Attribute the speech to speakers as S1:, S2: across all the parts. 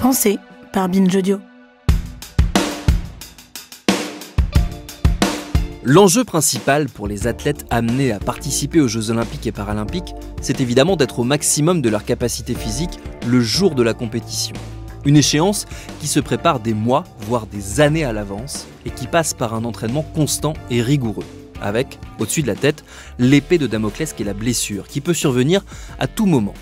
S1: Pensée par Binge Audio.
S2: L'enjeu principal pour les athlètes amenés à participer aux Jeux Olympiques et Paralympiques, c'est évidemment d'être au maximum de leur capacité physique le jour de la compétition. Une échéance qui se prépare des mois, voire des années à l'avance, et qui passe par un entraînement constant et rigoureux, avec, au-dessus de la tête, l'épée de Damoclès qui est la blessure, qui peut survenir à tout moment.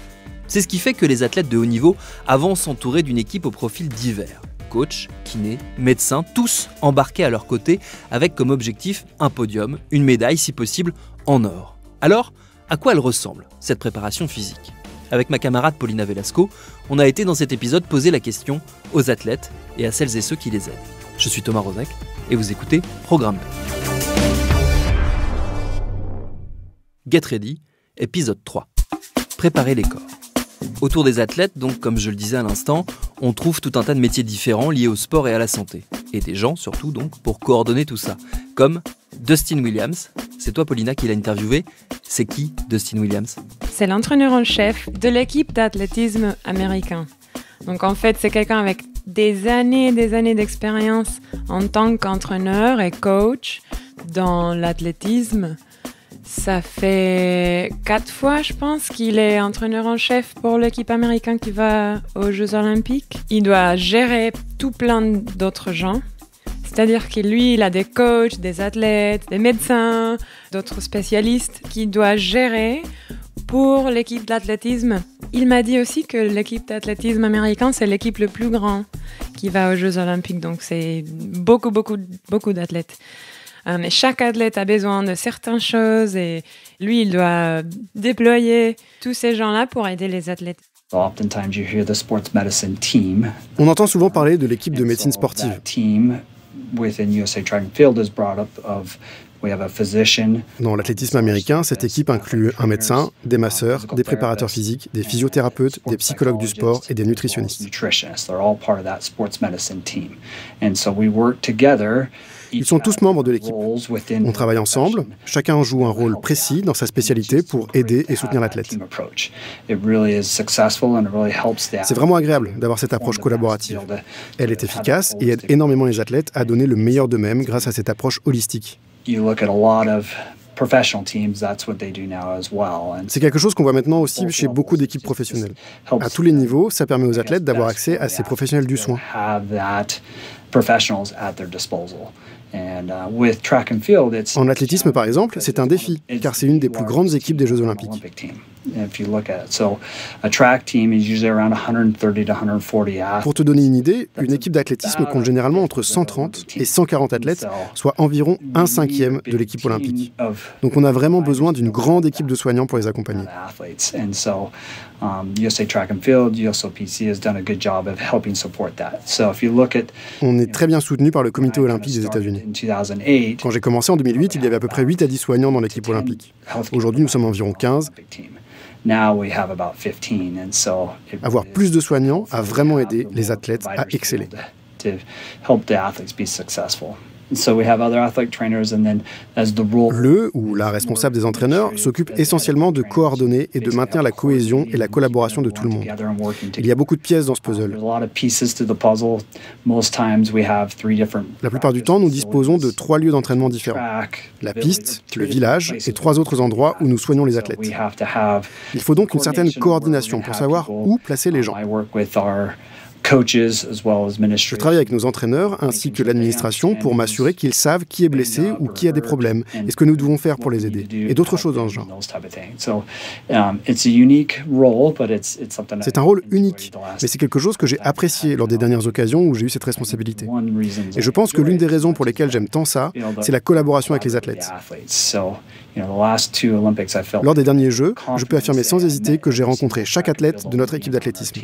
S2: C'est ce qui fait que les athlètes de haut niveau avancent entourés d'une équipe au profil divers. Coach, kiné, médecins, tous embarqués à leur côté avec comme objectif un podium, une médaille si possible en or. Alors, à quoi elle ressemble, cette préparation physique ? Avec ma camarade Paulina Velasco, on a été dans cet épisode poser la question aux athlètes et à celles et ceux qui les aident. Je suis Thomas Rozek et vous écoutez Programme B. Get Ready, épisode 3. Préparer les corps. Autour des athlètes, donc comme je le disais à l'instant, on trouve tout un tas de métiers différents liés au sport et à la santé. Et des gens surtout donc pour coordonner tout ça. Comme Dustin Williams. C'est toi Paulina qui l'as interviewé. C'est qui Dustin Williams ?
S3: C'est l'entraîneur en chef de l'équipe d'athlétisme américain. Donc en fait c'est quelqu'un avec des années d'expérience en tant qu'entraîneur et coach dans l'athlétisme. Ça fait 4 fois, je pense, qu'il est entraîneur en chef pour l'équipe américaine qui va aux Jeux Olympiques. Il doit gérer tout plein d'autres gens. C'est-à-dire que lui, il a des coachs, des athlètes, des médecins, d'autres spécialistes qu'il doit gérer pour l'équipe d'athlétisme. Il m'a dit aussi que l'équipe d'athlétisme américain, c'est l'équipe le plus grande qui va aux Jeux Olympiques. Donc c'est beaucoup d'athlètes. Mais chaque athlète a besoin de certaines choses et lui, il doit déployer tous ces gens-là pour aider les athlètes.
S4: On entend souvent parler de l'équipe de médecine sportive. Dans l'athlétisme américain, cette équipe inclut un médecin, des masseurs, des préparateurs physiques, des physiothérapeutes, des psychologues du sport et des nutritionnistes. Ils sont tous membres de l'équipe. On travaille ensemble, chacun joue un rôle précis dans sa spécialité pour aider et soutenir l'athlète. C'est vraiment agréable d'avoir cette approche collaborative. Elle est efficace et aide énormément les athlètes à donner le meilleur d'eux-mêmes grâce à cette approche holistique. C'est quelque chose qu'on voit maintenant aussi chez beaucoup d'équipes professionnelles. À tous les niveaux, ça permet aux athlètes d'avoir accès à ces professionnels du soin. En athlétisme, par exemple, c'est un défi, car c'est une des plus grandes équipes des Jeux Olympiques. Pour te donner une idée, une équipe d'athlétisme compte généralement entre 130 et 140 athlètes, soit environ 1/5 de l'équipe olympique. Donc on a vraiment besoin d'une grande équipe de soignants pour les accompagner. On est très bien soutenu par le comité olympique des États-Unis. Quand j'ai commencé en 2008, il y avait à peu près 8 à 10 soignants dans l'équipe olympique. Aujourd'hui, nous sommes environ 15. Avoir plus de soignants a vraiment aidé les athlètes à exceller. Le ou la responsable des entraîneurs s'occupe essentiellement de coordonner et de maintenir la cohésion et la collaboration de tout le monde. Il y a beaucoup de pièces dans ce puzzle. La plupart du temps, nous disposons de 3 lieux d'entraînement différents. La piste, le village et 3 autres endroits où nous soignons les athlètes. Il faut donc une certaine coordination pour savoir où placer les gens. Je travaille avec nos entraîneurs ainsi que l'administration pour m'assurer qu'ils savent qui est blessé ou qui a des problèmes et ce que nous devons faire pour les aider, et d'autres choses dans ce genre. C'est un rôle unique, mais c'est quelque chose que j'ai apprécié lors des dernières occasions où j'ai eu cette responsabilité. Et je pense que l'une des raisons pour lesquelles j'aime tant ça, c'est la collaboration avec les athlètes. Lors des derniers Jeux, je peux affirmer sans hésiter que j'ai rencontré chaque athlète de notre équipe d'athlétisme.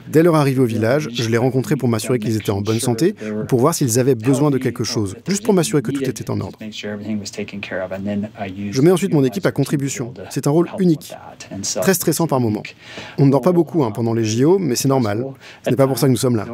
S4: Dès leur arrivée au village, je les rencontrais pour m'assurer qu'ils étaient en bonne santé ou pour voir s'ils avaient besoin de quelque chose, juste pour m'assurer que tout était en ordre. Je mets ensuite mon équipe à contribution. C'est un rôle unique, très stressant par moments. On ne dort pas beaucoup pendant les JO, mais c'est normal. Ce n'est pas pour ça que nous sommes là.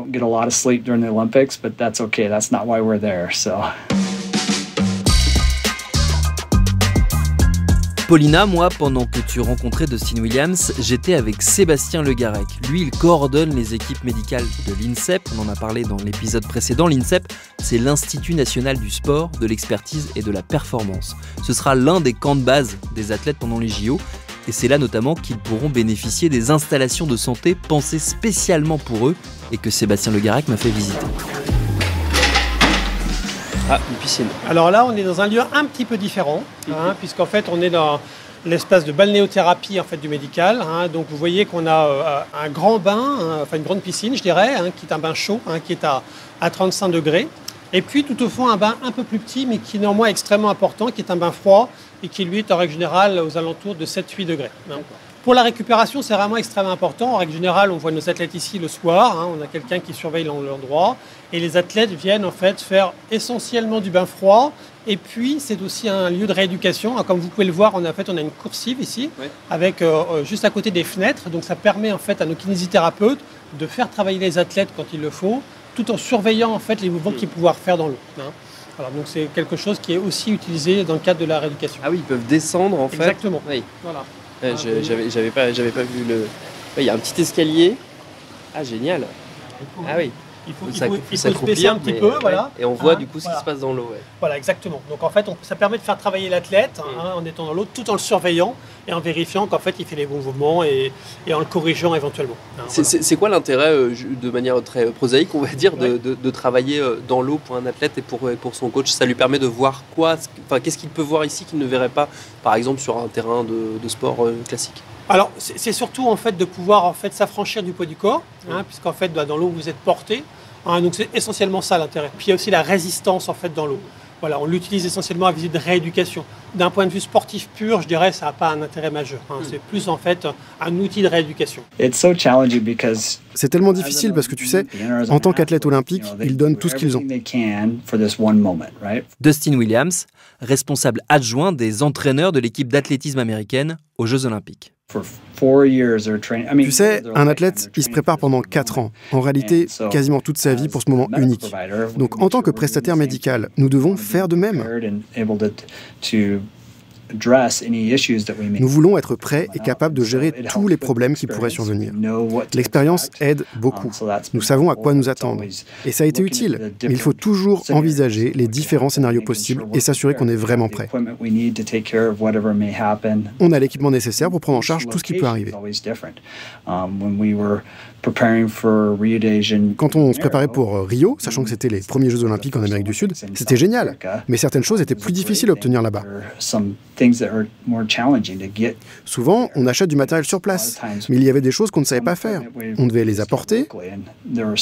S2: Paulina, moi, pendant que tu rencontrais Dustin Williams, j'étais avec Sébastien Le Garec. Lui, il coordonne les équipes médicales de l'INSEP. On en a parlé dans l'épisode précédent. L'INSEP, c'est l'Institut national du sport, de l'expertise et de la performance. Ce sera l'un des camps de base des athlètes pendant les JO. Et c'est là notamment qu'ils pourront bénéficier des installations de santé pensées spécialement pour eux et que Sébastien Le Garec m'a fait visiter. Ah, une piscine.
S1: Alors là, on est dans un lieu un petit peu différent, puisqu'en fait, on est dans l'espace de balnéothérapie en fait, du médical. Donc vous voyez qu'on a un grand bain, enfin une grande piscine, je dirais, qui est un bain chaud, qui est à 35 degrés. Et puis tout au fond, un bain un peu plus petit, mais qui est néanmoins extrêmement important, qui est un bain froid et qui lui est en règle générale aux alentours de 7-8 degrés. Pour la récupération, c'est vraiment extrêmement important. En règle générale, on voit nos athlètes ici le soir. On a quelqu'un qui surveille l'endroit. Et les athlètes viennent en fait faire essentiellement du bain froid. Et puis, c'est aussi un lieu de rééducation. Comme vous pouvez le voir, on a une coursive ici, avec juste à côté des fenêtres. Donc, ça permet en fait à nos kinésithérapeutes de faire travailler les athlètes quand il le faut, tout en surveillant en fait les mouvements qu'ils peuvent pouvoir faire dans l'eau. Alors, donc, c'est quelque chose qui est aussi utilisé dans le cadre de la rééducation.
S2: Ah oui, ils peuvent descendre en fait.
S1: Exactement.
S2: Oui.
S1: Voilà.
S2: J'avais pas vu le... Il y a un petit escalier. Ah, génial. Ah oui.
S1: Il faut se baisser un petit peu, voilà.
S2: Et on voit du coup ce qui se passe dans l'eau. Ouais.
S1: Voilà, exactement. Donc en fait, ça permet de faire travailler l'athlète en étant dans l'eau, tout en le surveillant et en vérifiant qu'en fait il fait les bons mouvements et en le corrigeant éventuellement.
S2: C'est quoi l'intérêt, de manière très prosaïque, on va dire, de travailler dans l'eau pour un athlète et pour son coach? Ça lui permet de voir quoi? Qu'est-ce qu'il peut voir ici qu'il ne verrait pas, par exemple, sur un terrain de sport classique?
S1: Alors, c'est surtout en fait de pouvoir en fait s'affranchir du poids du corps, puisqu'en fait dans l'eau vous êtes porté. Donc c'est essentiellement ça l'intérêt. Puis il y a aussi la résistance en fait dans l'eau. Voilà, on l'utilise essentiellement à visée de rééducation. D'un point de vue sportif pur, je dirais, ça n'a pas un intérêt majeur. C'est plus en fait un outil de rééducation.
S4: C'est tellement difficile parce que tu sais, en tant qu'athlète olympique, ils donnent tout ce qu'ils ont.
S2: Dustin Williams, responsable adjoint des entraîneurs de l'équipe d'athlétisme américaine aux Jeux Olympiques.
S4: Tu sais, un athlète, il se prépare pendant 4 ans. En réalité, quasiment toute sa vie pour ce moment unique. Donc, en tant que prestataire médical, nous devons faire de même. Nous voulons être prêts et capables de gérer tous les problèmes qui pourraient survenir. L'expérience aide beaucoup. Nous savons à quoi nous attendre. Et ça a été utile. Mais il faut toujours envisager les différents scénarios possibles et s'assurer qu'on est vraiment prêt. On a l'équipement nécessaire pour prendre en charge tout ce qui peut arriver. Quand on se préparait pour Rio, sachant que c'était les premiers Jeux Olympiques en Amérique du Sud, c'était génial. Mais certaines choses étaient plus difficiles à obtenir là-bas. Souvent, on achète du matériel sur place, mais il y avait des choses qu'on ne savait pas faire. On devait les apporter. Un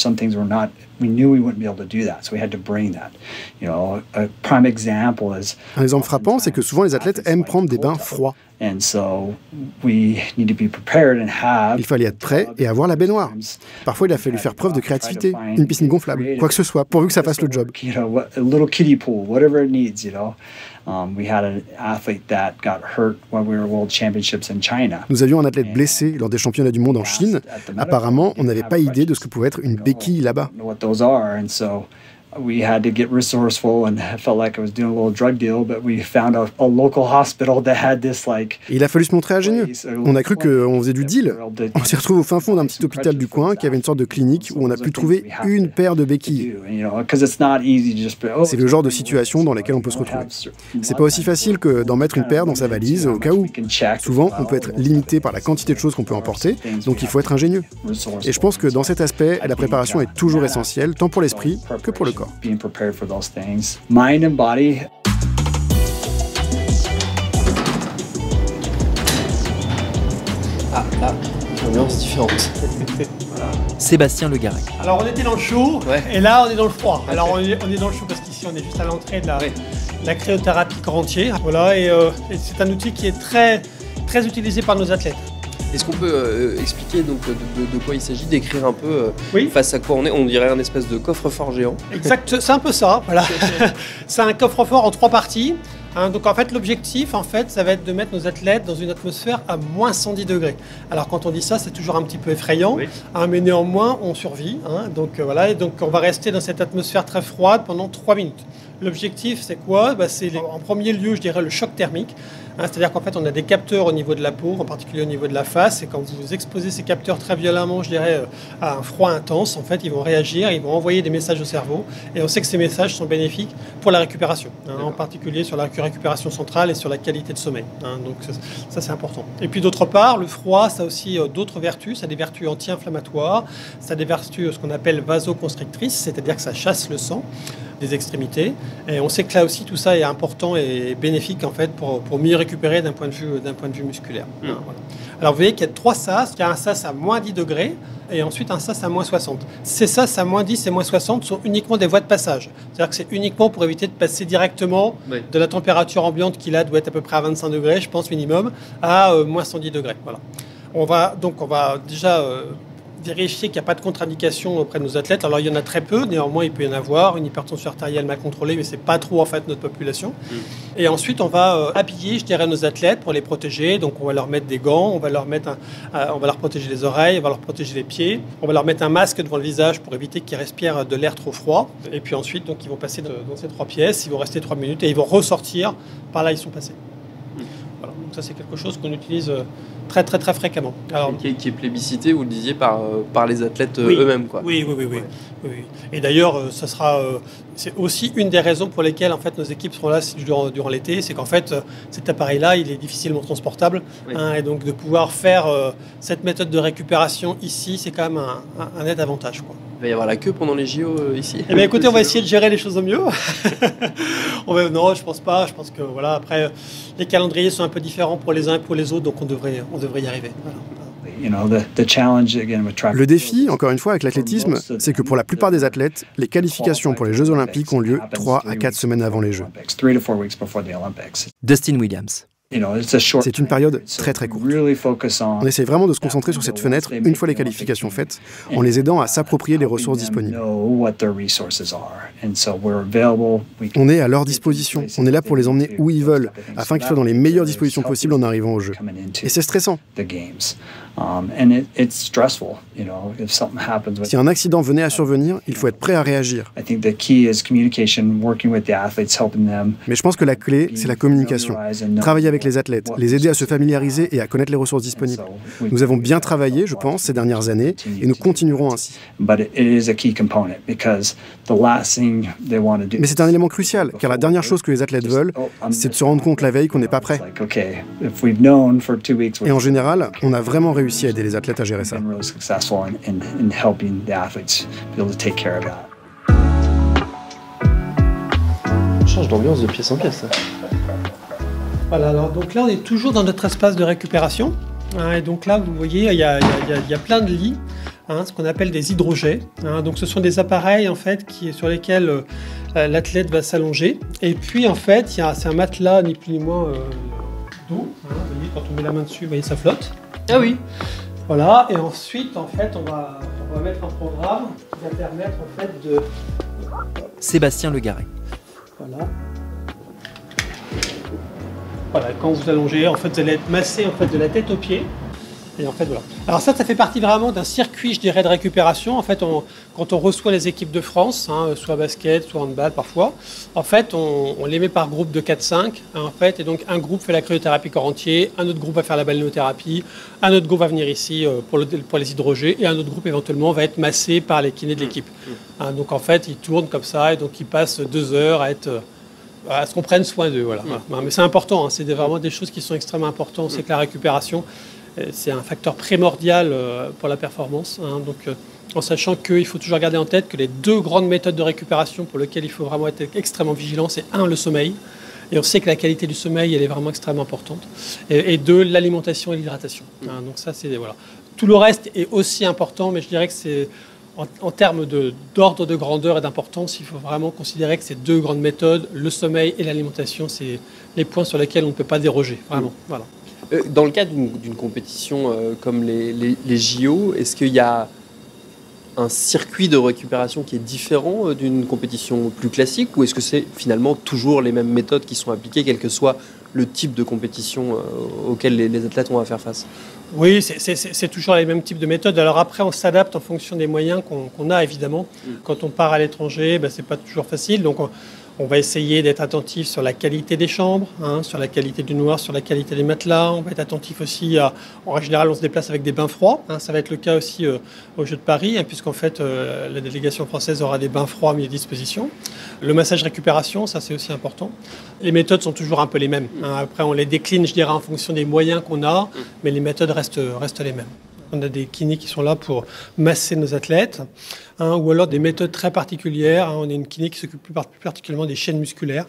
S4: exemple frappant, c'est que souvent les athlètes aiment prendre des bains froids. Il fallait être prêt et avoir la baignoire. Parfois, il a fallu faire preuve de créativité, une piscine gonflable, quoi que ce soit, pourvu que ça fasse le job. Nous avions un athlète blessé lors des championnats du monde en Chine. Apparemment, on n'avait pas idée de ce que pouvait être une béquille là-bas. We had to get resourceful and I felt like I was doing a little drug deal, but we found a local hospital that had this Il a fallu se montrer ingénieux. On a cru qu'on faisait du deal. On s'est retrouvé au fin fond d'un petit hôpital du coin qui avait une sorte de clinique où on a pu trouver une paire de béquilles. C'est le genre de situation dans laquelle on peut se retrouver. C'est pas aussi facile que d'en mettre une paire dans sa valise au cas où. Souvent, on peut être limité par la quantité de choses qu'on peut emporter, donc il faut être ingénieux. Et je pense que dans cet aspect, la préparation est toujours essentielle, tant pour l'esprit que pour le corps. Being prepared for those things. Mind and body.
S2: Ah, là, une ambiance différente. Sébastien Le Garec.
S1: Alors on était dans le chaud, et là on est dans le froid. Alors on est dans le chaud parce qu'ici on est juste à l'entrée de la cryothérapie corps entier. Voilà, et c'est un outil qui est très, très utilisé par nos athlètes.
S2: Est-ce qu'on peut expliquer donc de quoi il s'agit, décrire un peu face à quoi on est? On dirait un espèce de coffre-fort géant.
S1: Exact, c'est un peu ça. Voilà. C'est un coffre-fort en 3 parties. Donc en fait l'objectif ça va être de mettre nos athlètes dans une atmosphère à moins 110 degrés. Alors quand on dit ça, c'est toujours un petit peu effrayant, mais néanmoins on survit. Donc voilà, et donc on va rester dans cette atmosphère très froide pendant 3 minutes. L'objectif, c'est quoi? C'est en premier lieu, je dirais, le choc thermique. C'est-à-dire qu'en fait, on a des capteurs au niveau de la peau, en particulier au niveau de la face. Et quand vous exposez ces capteurs très violemment, je dirais, à un froid intense, en fait, ils vont réagir, ils vont envoyer des messages au cerveau. Et on sait que ces messages sont bénéfiques pour la récupération, en particulier sur la récupération centrale et sur la qualité de sommeil. Donc ça, c'est important. Et puis d'autre part, le froid, ça a aussi d'autres vertus. Ça a des vertus anti-inflammatoires, ça a des vertus, ce qu'on appelle vasoconstrictrices, c'est-à-dire que ça chasse le sang des extrémités. Et on sait que là aussi, tout ça est important et bénéfique en fait pour mieux récupérer d'un point de vue musculaire. Voilà. Alors vous voyez qu'il y a 3 sas. Il y a un sas à moins 10 degrés et ensuite un sas à moins 60. Ces sas à moins 10 et moins 60 sont uniquement des voies de passage. C'est-à-dire que c'est uniquement pour éviter de passer directement de la température ambiante qui là doit être à peu près à 25 degrés, je pense minimum, à moins 110 degrés. Voilà. On va déjà vérifier qu'il n'y a pas de contre-indication auprès de nos athlètes. Alors il y en a très peu, néanmoins il peut y en avoir, une hypertension artérielle mal contrôlée, mais c'est pas trop en fait notre population. Et ensuite on va habiller, je dirais, nos athlètes pour les protéger. Donc on va leur mettre des gants, on va leur protéger les oreilles, on va leur protéger les pieds, on va leur mettre un masque devant le visage pour éviter qu'ils respirent de l'air trop froid. Et puis ensuite donc ils vont passer dans ces 3 pièces, ils vont rester 3 minutes et ils vont ressortir par là ils sont passés. Voilà. Donc ça c'est quelque chose qu'on utilise très très très fréquemment. Alors,
S2: qui est plébiscité, vous le disiez, par les athlètes eux-mêmes, quoi.
S1: Oui. Et d'ailleurs, c'est aussi une des raisons pour lesquelles en fait nos équipes seront là durant l'été, c'est qu'en fait cet appareil-là, il est difficilement transportable, et donc de pouvoir faire cette méthode de récupération ici, c'est quand même un net avantage, quoi.
S2: Il va y avoir la queue pendant les JO ici.
S1: Eh bien, écoutez, on va essayer de gérer les choses au mieux. Non, je pense pas. Je pense que voilà, après, les calendriers sont un peu différents pour les uns et pour les autres, donc on devrait y arriver. Voilà.
S4: Le défi, encore une fois, avec l'athlétisme, c'est que pour la plupart des athlètes, les qualifications pour les Jeux Olympiques ont lieu 3 à 4 semaines avant les Jeux.
S2: Dustin Williams.
S4: C'est une période très très courte. On essaie vraiment de se concentrer sur cette fenêtre une fois les qualifications faites, en les aidant à s'approprier les ressources disponibles. On est à leur disposition, on est là pour les emmener où ils veulent, afin qu'ils soient dans les meilleures dispositions possibles en arrivant au jeu. Et c'est stressant. Si un accident venait à survenir, il faut être prêt à réagir. Mais je pense que la clé, c'est la communication. Travailler avec les athlètes, les aider à se familiariser et à connaître les ressources disponibles. Nous avons bien travaillé, je pense, ces dernières années, et nous continuerons ainsi. Mais c'est un élément crucial, car la dernière chose que les athlètes veulent, c'est de se rendre compte la veille qu'on n'est pas prêt. Et en général, on a vraiment réussi à aider les athlètes à gérer ça.
S2: On change d'ambiance de pièce en pièce.
S1: Voilà, alors donc là on est toujours dans notre espace de récupération. Et donc là vous voyez il y a plein de lits, ce qu'on appelle des hydrogets. Donc ce sont des appareils en fait sur lesquels l'athlète va s'allonger. Et puis en fait c'est un matelas ni plus ni moins d'eau. Vous voyez quand on met la main dessus, vous voyez ça flotte.
S2: Ah oui.
S1: Voilà, et ensuite en fait on va mettre un programme qui va permettre en fait de...
S2: Sébastien Legaret.
S1: Voilà, quand vous allongez, en fait, vous allez être massé en fait, de la tête aux pieds. Et en fait, voilà. Alors ça fait partie vraiment d'un circuit, je dirais, de récupération. En fait, quand on reçoit les équipes de France, soit basket, soit handball parfois, en fait, on les met par groupe de 4-5. En fait, et donc un groupe fait la cryothérapie corps entier, un autre groupe va faire la balnéothérapie, un autre groupe va venir ici pour les hydrogés, et un autre groupe éventuellement va être massé par les kinés de l'équipe. Donc en fait, ils tournent comme ça, et donc ils passent 2 heures à ce qu'on prenne soin d'eux. Voilà. Mais c'est important, c'est vraiment des choses qui sont extrêmement importantes. C'est que la récupération, c'est un facteur primordial pour la performance. Donc, en sachant qu'il faut toujours garder en tête que les 2 grandes méthodes de récupération pour lesquelles il faut vraiment être extrêmement vigilant, c'est 1, le sommeil. Et on sait que la qualité du sommeil, elle est vraiment extrêmement importante. Et 2, l'alimentation et l'hydratation. Donc ça, c'est voilà. Tout le reste est aussi important, mais je dirais que c'est en termes d'ordre de grandeur et d'importance, il faut vraiment considérer que ces 2 grandes méthodes, le sommeil et l'alimentation, c'est les points sur lesquels on ne peut pas déroger. Vraiment. Voilà.
S2: Dans le cadre d'une compétition comme les JO, est-ce qu'il y a un circuit de récupération qui est différent d'une compétition plus classique, ou est-ce que c'est finalement toujours les mêmes méthodes qui sont appliquées, quel que soit le type de compétition auquel les athlètes ont à faire face?
S1: Oui, c'est toujours les mêmes types de méthodes. Alors après, on s'adapte en fonction des moyens qu'on a, évidemment. Quand on part à l'étranger, c'est pas toujours facile. Donc On va essayer d'être attentif sur la qualité des chambres, sur la qualité du noir, sur la qualité des matelas. On va être attentif aussi en général, on se déplace avec des bains froids. Ça va être le cas aussi au Jeux de Paris, puisqu'en fait, la délégation française aura des bains froids mis à disposition. Le massage récupération, ça c'est aussi important. Les méthodes sont toujours un peu les mêmes. Après, on les décline, je dirais, en fonction des moyens qu'on a, mais les méthodes restent les mêmes. On a des kinés qui sont là pour masser nos athlètes, ou alors des méthodes très particulières. On a une kiné qui s'occupe plus particulièrement des chaînes musculaires.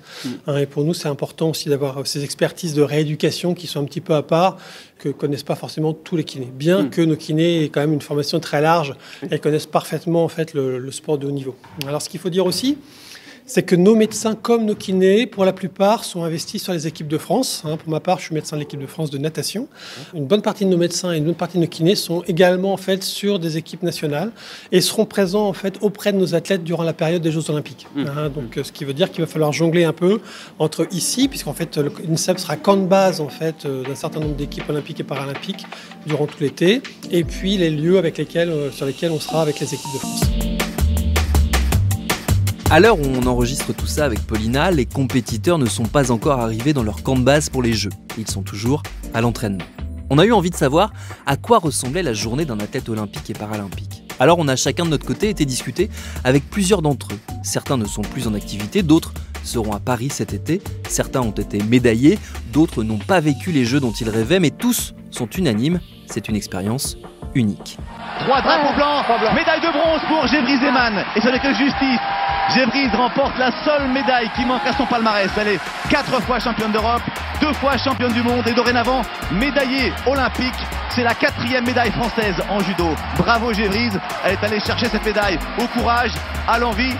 S1: Et pour nous, c'est important aussi d'avoir ces expertises de rééducation qui sont un petit peu à part, que ne connaissent pas forcément tous les kinés. Bien que nos kinés aient quand même une formation très large, elles connaissent parfaitement en fait, le sport de haut niveau. Alors ce qu'il faut dire aussi, c'est que nos médecins comme nos kinés, pour la plupart, sont investis sur les équipes de France. Pour ma part, je suis médecin de l'équipe de France de natation. Une bonne partie de nos médecins et une bonne partie de nos kinés sont également en fait, sur des équipes nationales et seront présents en fait, auprès de nos athlètes durant la période des Jeux Olympiques. Donc, ce qui veut dire qu'il va falloir jongler un peu entre ici, puisqu'en fait, l'INSEP sera camp de base en fait, d'un certain nombre d'équipes olympiques et paralympiques durant tout l'été, et puis les lieux sur lesquels on sera avec les équipes de France.
S2: À l'heure où on enregistre tout ça avec Paulina, les compétiteurs ne sont pas encore arrivés dans leur camp de base pour les Jeux. Ils sont toujours à l'entraînement. On a eu envie de savoir à quoi ressemblait la journée d'un athlète olympique et paralympique. Alors on a chacun de notre côté été discuter avec plusieurs d'entre eux. Certains ne sont plus en activité, d'autres seront à Paris cet été. Certains ont été médaillés, d'autres n'ont pas vécu les Jeux dont ils rêvaient, mais tous sont unanimes. C'est une expérience unique.
S5: 3 drapeaux blancs, médaille de bronze pour Gévry Zeman. Et ce n'est que justice. Gévry remporte la seule médaille qui manque à son palmarès. Elle est 4 fois championne d'Europe, 2 fois championne du monde et dorénavant médaillée olympique. C'est la 4e médaille française en judo. Bravo Gévry, elle est allée chercher cette médaille au courage, à l'envie.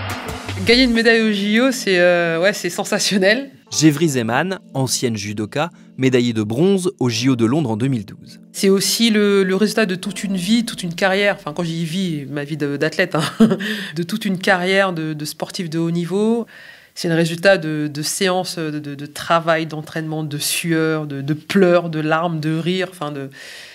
S6: Gagner une médaille au JO, c'est sensationnel.
S2: Gévry Zeman, ancienne judoka, médaillée de bronze au JO de Londres en 2012.
S6: C'est aussi le résultat de toute une vie, toute une carrière. Enfin, quand je dis vie, ma vie d'athlète, de toute une carrière de sportif de haut niveau. C'est le résultat de séances de travail, d'entraînement, de sueur, de pleurs, de larmes, de rires.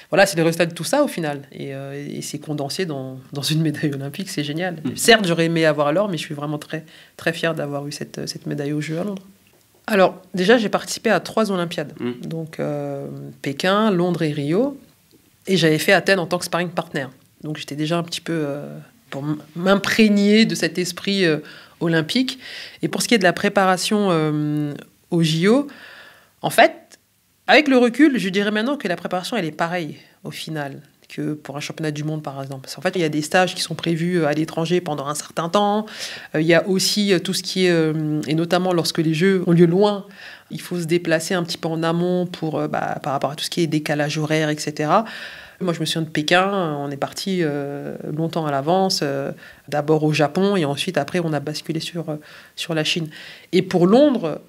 S6: Voilà, c'est le résultat de tout ça au final. Et c'est condensé dans une médaille olympique, c'est génial. Certes, j'aurais aimé avoir l'or, mais je suis vraiment très, très fier d'avoir eu cette médaille aux Jeux à Londres. Alors, déjà, j'ai participé à 3 Olympiades. Donc, Pékin, Londres et Rio. Et j'avais fait Athènes en tant que sparring partner. Donc, j'étais déjà un petit peu pour m'imprégner de cet esprit olympique. Et pour ce qui est de la préparation au JO, en fait, avec le recul, je dirais maintenant que la préparation, elle est pareille au final que pour un championnat du monde, par exemple. Parce qu'en fait, il y a des stages qui sont prévus à l'étranger pendant un certain temps. Il y a aussi tout ce qui est... et notamment lorsque les Jeux ont lieu loin, il faut se déplacer un petit peu en amont par rapport à tout ce qui est décalage horaire, etc. Moi, je me souviens de Pékin. On est parti longtemps à l'avance, d'abord au Japon, et ensuite, après, on a basculé sur la Chine. Et pour Londres,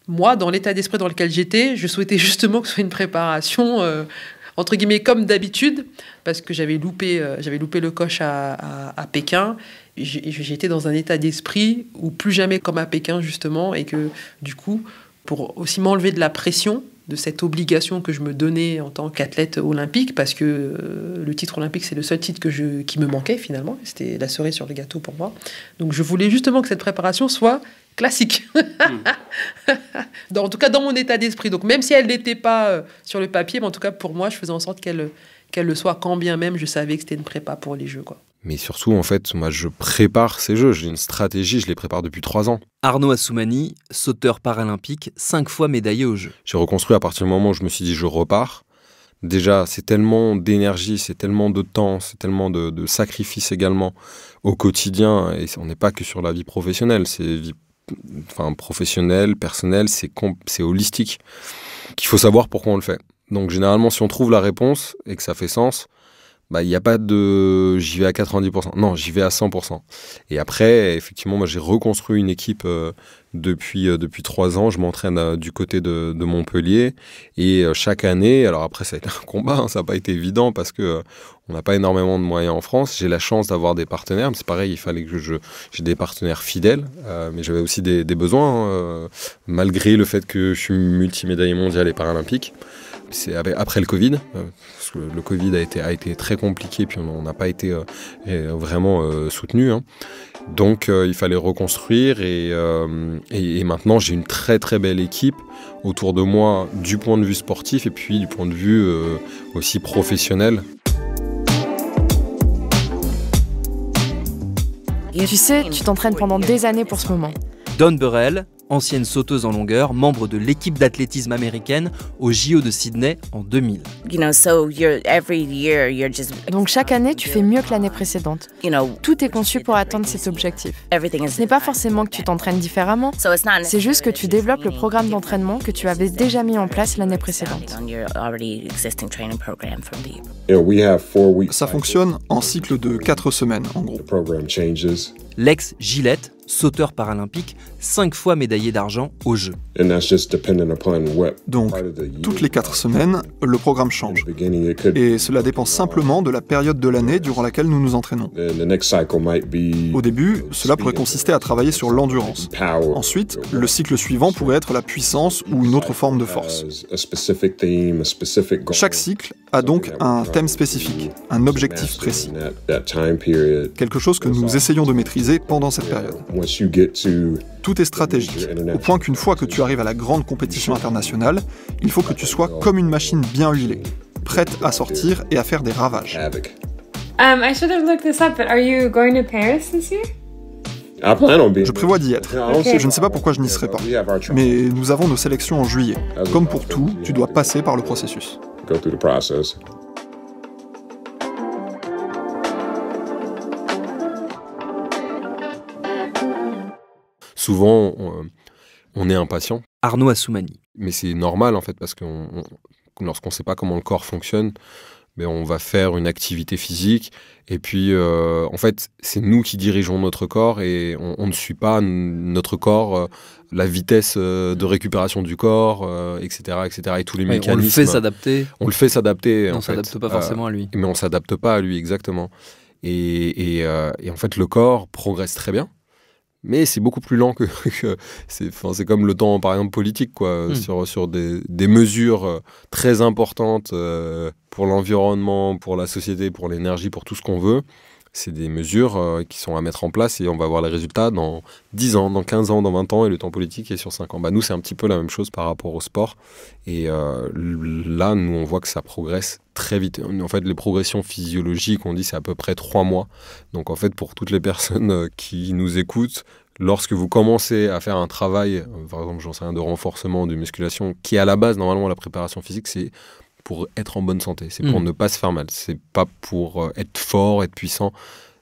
S6: moi, dans l'état d'esprit dans lequel j'étais, je souhaitais justement que ce soit une préparation... entre guillemets, comme d'habitude, parce que j'avais loupé le coche à Pékin. J'étais dans un état d'esprit où plus jamais comme à Pékin, justement, et que, du coup, pour aussi m'enlever de la pression, de cette obligation que je me donnais en tant qu'athlète olympique, parce que le titre olympique, c'est le seul titre qui me manquait, finalement. C'était la cerise sur le gâteau pour moi. Donc, je voulais justement que cette préparation soit classique. En tout cas, dans mon état d'esprit. Donc, même si elle n'était pas sur le papier, mais en tout cas, pour moi, je faisais en sorte qu'elle le soit, quand bien même je savais que c'était une prépa pour les Jeux, quoi.
S7: Mais surtout, en fait, moi, je prépare ces Jeux. J'ai une stratégie, je les prépare depuis 3 ans.
S2: Arnaud Assoumani, sauteur paralympique, 5 fois médaillé aux Jeux.
S7: J'ai reconstruit à partir du moment où je me suis dit, je repars. Déjà, c'est tellement d'énergie, c'est tellement de temps, c'est tellement de sacrifices également au quotidien. Et on n'est pas que sur la vie professionnelle, c'est vie professionnelle, personnelle, c'est holistique. Qu'il faut savoir pourquoi on le fait. Donc, généralement, si on trouve la réponse et que ça fait sens, il n'y a pas de j'y vais à 90%. Non, j'y vais à 100%. Et après, effectivement, moi, j'ai reconstruit une équipe depuis 3 ans. Je m'entraîne du côté de Montpellier. Et chaque année, alors après, ça a été un combat. Ça n'a pas été évident parce que on n'a pas énormément de moyens en France. J'ai la chance d'avoir des partenaires. Mais c'est pareil, il fallait que j'ai des partenaires fidèles. Mais j'avais aussi des besoins, malgré le fait que je suis multimédaillé mondial et paralympique. c'est après le Covid, parce que le Covid a été très compliqué, puis on n'a pas été vraiment soutenu. Hein. Donc il fallait reconstruire et maintenant j'ai une très très belle équipe autour de moi du point de vue sportif et puis du point de vue aussi professionnel.
S8: Tu sais, tu t'entraînes pendant des années pour ce moment.
S2: Dawn Burrell, ancienne sauteuse en longueur, membre de l'équipe d'athlétisme américaine au JO de Sydney en 2000.
S8: Donc chaque année, tu fais mieux que l'année précédente. Tout est conçu pour atteindre cet objectif. Ce n'est pas forcément que tu t'entraînes différemment, c'est juste que tu développes le programme d'entraînement que tu avais déjà mis en place l'année précédente.
S9: Ça fonctionne en cycle de 4 semaines, en gros.
S2: Lex Gillette, sauteur paralympique, 5 fois médaillé d'argent aux Jeux.
S9: Donc, toutes les 4 semaines, le programme change. Et cela dépend simplement de la période de l'année durant laquelle nous nous entraînons. Au début, cela pourrait consister à travailler sur l'endurance. Ensuite, le cycle suivant pourrait être la puissance ou une autre forme de force. Chaque cycle a donc un thème spécifique, un objectif précis. Quelque chose que nous essayons de maîtriser pendant cette période. Tout est stratégique, au point qu'une fois que tu arrives à la grande compétition internationale, il faut que tu sois comme une machine bien huilée, prête à sortir et à faire des ravages.
S3: I should have looked this up, but are you going to Paris this year?
S9: Je prévois d'y être. Je ne sais pas pourquoi je n'y serai pas. Mais nous avons nos sélections en juillet. Comme pour tout, tu dois passer par le processus.
S7: Souvent, on est impatient.
S2: Arnaud Assoumani.
S7: Mais c'est normal en fait, parce que lorsqu'on ne sait pas comment le corps fonctionne, mais on va faire une activité physique et puis en fait c'est nous qui dirigeons notre corps et on ne suit pas notre corps, la vitesse de récupération du corps, etc., et tous les mécanismes.
S2: On le fait s'adapter.
S7: On le fait s'adapter.
S2: On ne s'adapte pas forcément à lui.
S7: Mais on ne s'adapte pas à lui, exactement. Et en fait le corps progresse très bien. Mais c'est beaucoup plus lent que c'est comme le temps, par exemple, politique, quoi, sur des mesures très importantes pour l'environnement, pour la société, pour l'énergie, pour tout ce qu'on veut. C'est des mesures qui sont à mettre en place et on va voir les résultats dans 10 ans, dans 15 ans, dans 20 ans et le temps politique est sur 5 ans. Nous, c'est un petit peu la même chose par rapport au sport. Et là, nous, on voit que ça progresse très vite. En fait, les progressions physiologiques, on dit, c'est à peu près 3 mois. Donc, en fait, pour toutes les personnes qui nous écoutent, lorsque vous commencez à faire un travail, par exemple, j'en sais rien, de renforcement, de musculation, qui est à la base, normalement, la préparation physique, c'est pour être en bonne santé, c'est pour ne pas se faire mal, c'est pas pour être fort, être puissant,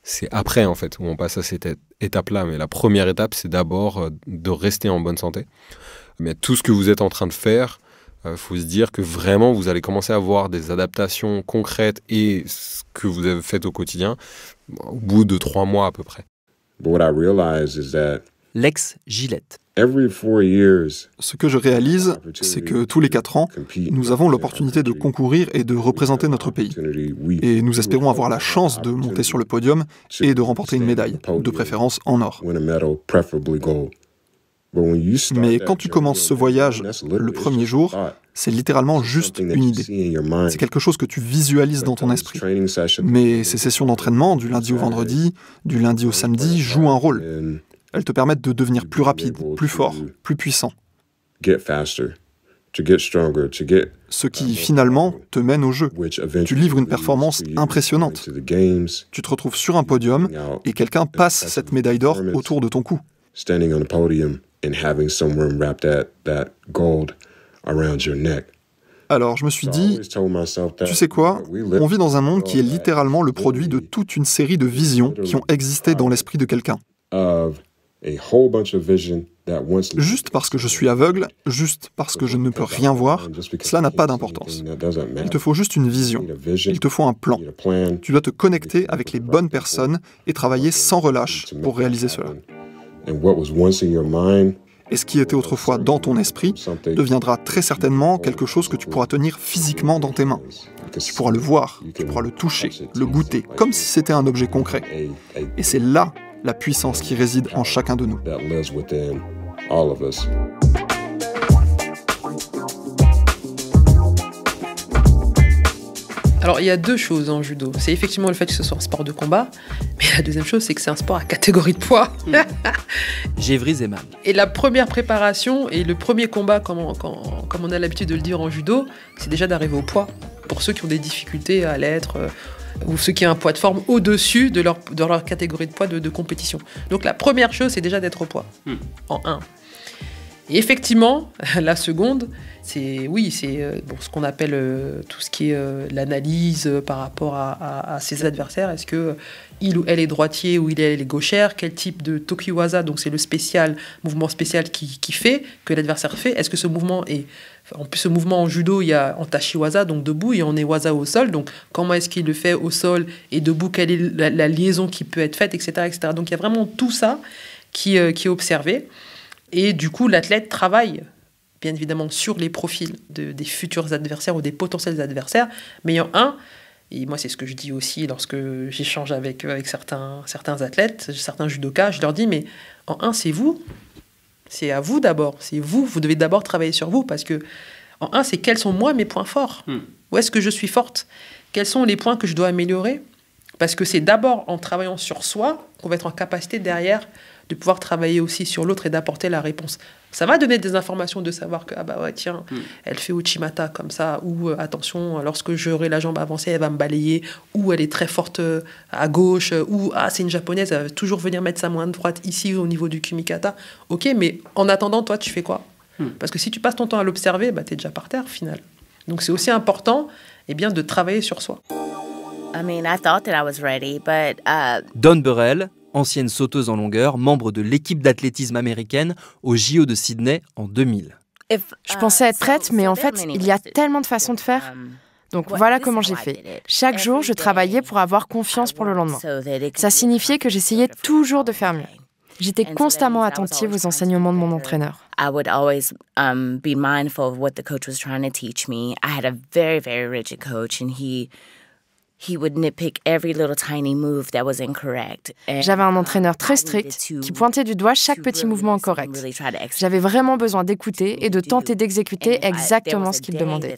S7: c'est après en fait où on passe à cette étape-là, mais la première étape c'est d'abord de rester en bonne santé. Mais tout ce que vous êtes en train de faire, faut se dire que vraiment vous allez commencer à avoir des adaptations concrètes et ce que vous avez fait au quotidien au bout de 3 mois à peu près.
S2: Lex Gillette.
S9: Ce que je réalise, c'est que tous les 4 ans, nous avons l'opportunité de concourir et de représenter notre pays. Et nous espérons avoir la chance de monter sur le podium et de remporter une médaille, de préférence en or. Mais quand tu commences ce voyage le premier jour, c'est littéralement juste une idée. C'est quelque chose que tu visualises dans ton esprit. Mais ces sessions d'entraînement, du lundi au vendredi, du lundi au samedi, jouent un rôle. Elles te permettent de devenir plus rapide, plus fort, plus puissant. Ce qui, finalement, te mène au jeu. Tu livres une performance impressionnante. Tu te retrouves sur un podium et quelqu'un passe cette médaille d'or autour de ton cou. Alors je me suis dit, tu sais quoi, on vit dans un monde qui est littéralement le produit de toute une série de visions qui ont existé dans l'esprit de quelqu'un. Juste parce que je suis aveugle, juste parce que je ne peux rien voir, cela n'a pas d'importance. Il te faut juste une vision, il te faut un plan. Tu dois te connecter avec les bonnes personnes et travailler sans relâche pour réaliser cela. Et ce qui était autrefois dans ton esprit deviendra très certainement quelque chose que tu pourras tenir physiquement dans tes mains. Tu pourras le voir, tu pourras le toucher, le goûter, comme si c'était un objet concret. Et c'est là la puissance qui réside en chacun de nous.
S6: Alors, il y a deux choses en judo. C'est effectivement le fait que ce soit un sport de combat, mais la deuxième chose, c'est que c'est un sport à catégorie de poids.
S2: Gévry Zeman.
S6: Et la première préparation et le premier combat, comme on a l'habitude de le dire en judo, c'est déjà d'arriver au poids. Pour ceux qui ont des difficultés à l'être, ou ceux qui ont un poids de forme au-dessus de leur catégorie de poids de compétition. Donc la première chose, c'est déjà d'être au poids, en 1. Et effectivement, la seconde, c'est ce qu'on appelle tout ce qui est l'analyse par rapport à ses adversaires. Est-ce que il ou elle est droitier ou il est gauchère? Quel type de tokiwaza, donc c'est le mouvement spécial que l'adversaire fait. Est-ce que ce mouvement est... En plus, ce mouvement en judo, il y a en tachiwaza, donc debout, et en newaza au sol. Donc, comment est-ce qu'il le fait au sol et debout? Quelle est la liaison qui peut être faite, etc., etc. Donc, il y a vraiment tout ça qui est observé. Et du coup, l'athlète travaille, bien évidemment, sur les profils des futurs adversaires ou des potentiels adversaires. Mais il y en a un, et moi, c'est ce que je dis aussi lorsque j'échange avec certains athlètes, certains judokas, je leur dis, mais en 1, c'est vous. C'est à vous d'abord. C'est vous. Vous devez d'abord travailler sur vous parce que, en 1, c'est quels sont moi mes points forts. Où est-ce que je suis forte? Quels sont les points que je dois améliorer? Parce que c'est d'abord en travaillant sur soi qu'on va être en capacité derrière de pouvoir travailler aussi sur l'autre et d'apporter la réponse. Ça va donner des informations de savoir que, ah bah ouais, tiens, elle fait Uchimata comme ça, ou attention, lorsque j'aurai la jambe avancée, elle va me balayer, ou elle est très forte à gauche, ou c'est une japonaise, elle va toujours venir mettre sa main droite ici au niveau du kumikata. Ok, mais en attendant, toi, tu fais quoi? Parce que si tu passes ton temps à l'observer, bah, t'es déjà par terre, au final. Donc c'est aussi important de travailler sur soi.
S2: Dawn Burrell, ancienne sauteuse en longueur, membre de l'équipe d'athlétisme américaine au JO de Sydney en 2000.
S8: Je pensais être prête, mais en fait, il y a tellement de façons de faire. Donc voilà comment j'ai fait. Chaque jour, je travaillais pour avoir confiance pour le lendemain. Ça signifiait que j'essayais toujours de faire mieux. J'étais constamment attentive aux enseignements de mon entraîneur.
S10: I would always be mindful of what the coach was trying to teach me. I had a very, very rigid coach, and he would nitpick every little tiny move that was incorrect.
S8: J'avais un entraîneur très strict qui pointait du doigt chaque petit mouvement incorrect. J'avais vraiment besoin d'écouter et de tenter d'exécuter exactement ce qu'il demandait.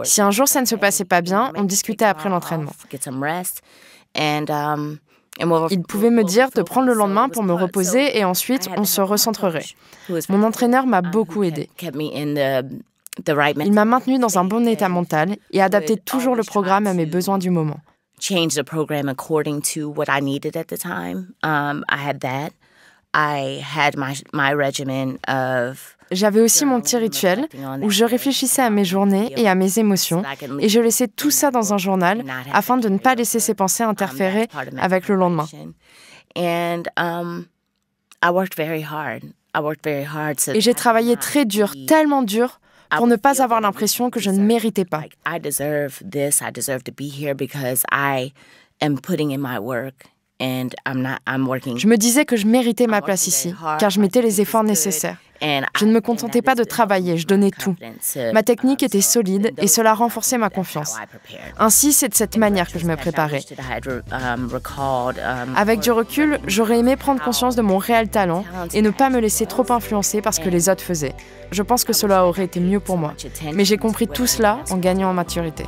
S8: Si un jour ça ne se passait pas bien, on discutait après l'entraînement. Il pouvait me dire de prendre le lendemain pour me reposer et ensuite on se recentrerait. Mon entraîneur m'a beaucoup aidée. Il m'a maintenue dans un bon état mental et adapté toujours le programme à mes besoins du moment.
S10: Change the program according to what I needed at the time. I had that. I had my regimen of...
S8: J'avais aussi mon petit rituel où je réfléchissais à mes journées et à mes émotions et je laissais tout ça dans un journal afin de ne pas laisser ces pensées interférer avec le lendemain. Et j'ai travaillé très dur, tellement dur, pour ne pas avoir l'impression que je ne méritais pas. Je me disais que je méritais ma place ici, car je mettais les efforts nécessaires. Je ne me contentais pas de travailler, je donnais tout. Ma technique était solide et cela renforçait ma confiance. Ainsi, c'est de cette manière que je me préparais. Avec du recul, j'aurais aimé prendre conscience de mon réel talent et ne pas me laisser trop influencer par ce que les autres faisaient. Je pense que cela aurait été mieux pour moi. Mais j'ai compris tout cela en gagnant en maturité.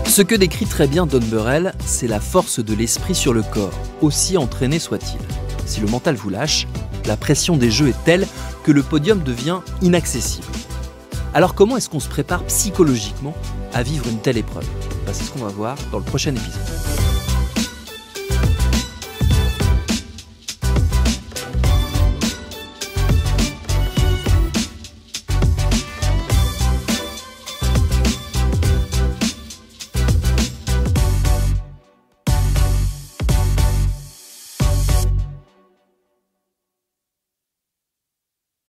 S2: Ce que décrit très bien Dawn Burrell, c'est la force de l'esprit sur le corps, aussi entraîné soit-il. Si le mental vous lâche, la pression des jeux est telle que le podium devient inaccessible. Alors comment est-ce qu'on se prépare psychologiquement à vivre une telle épreuve ? C'est ce qu'on va voir dans le prochain épisode.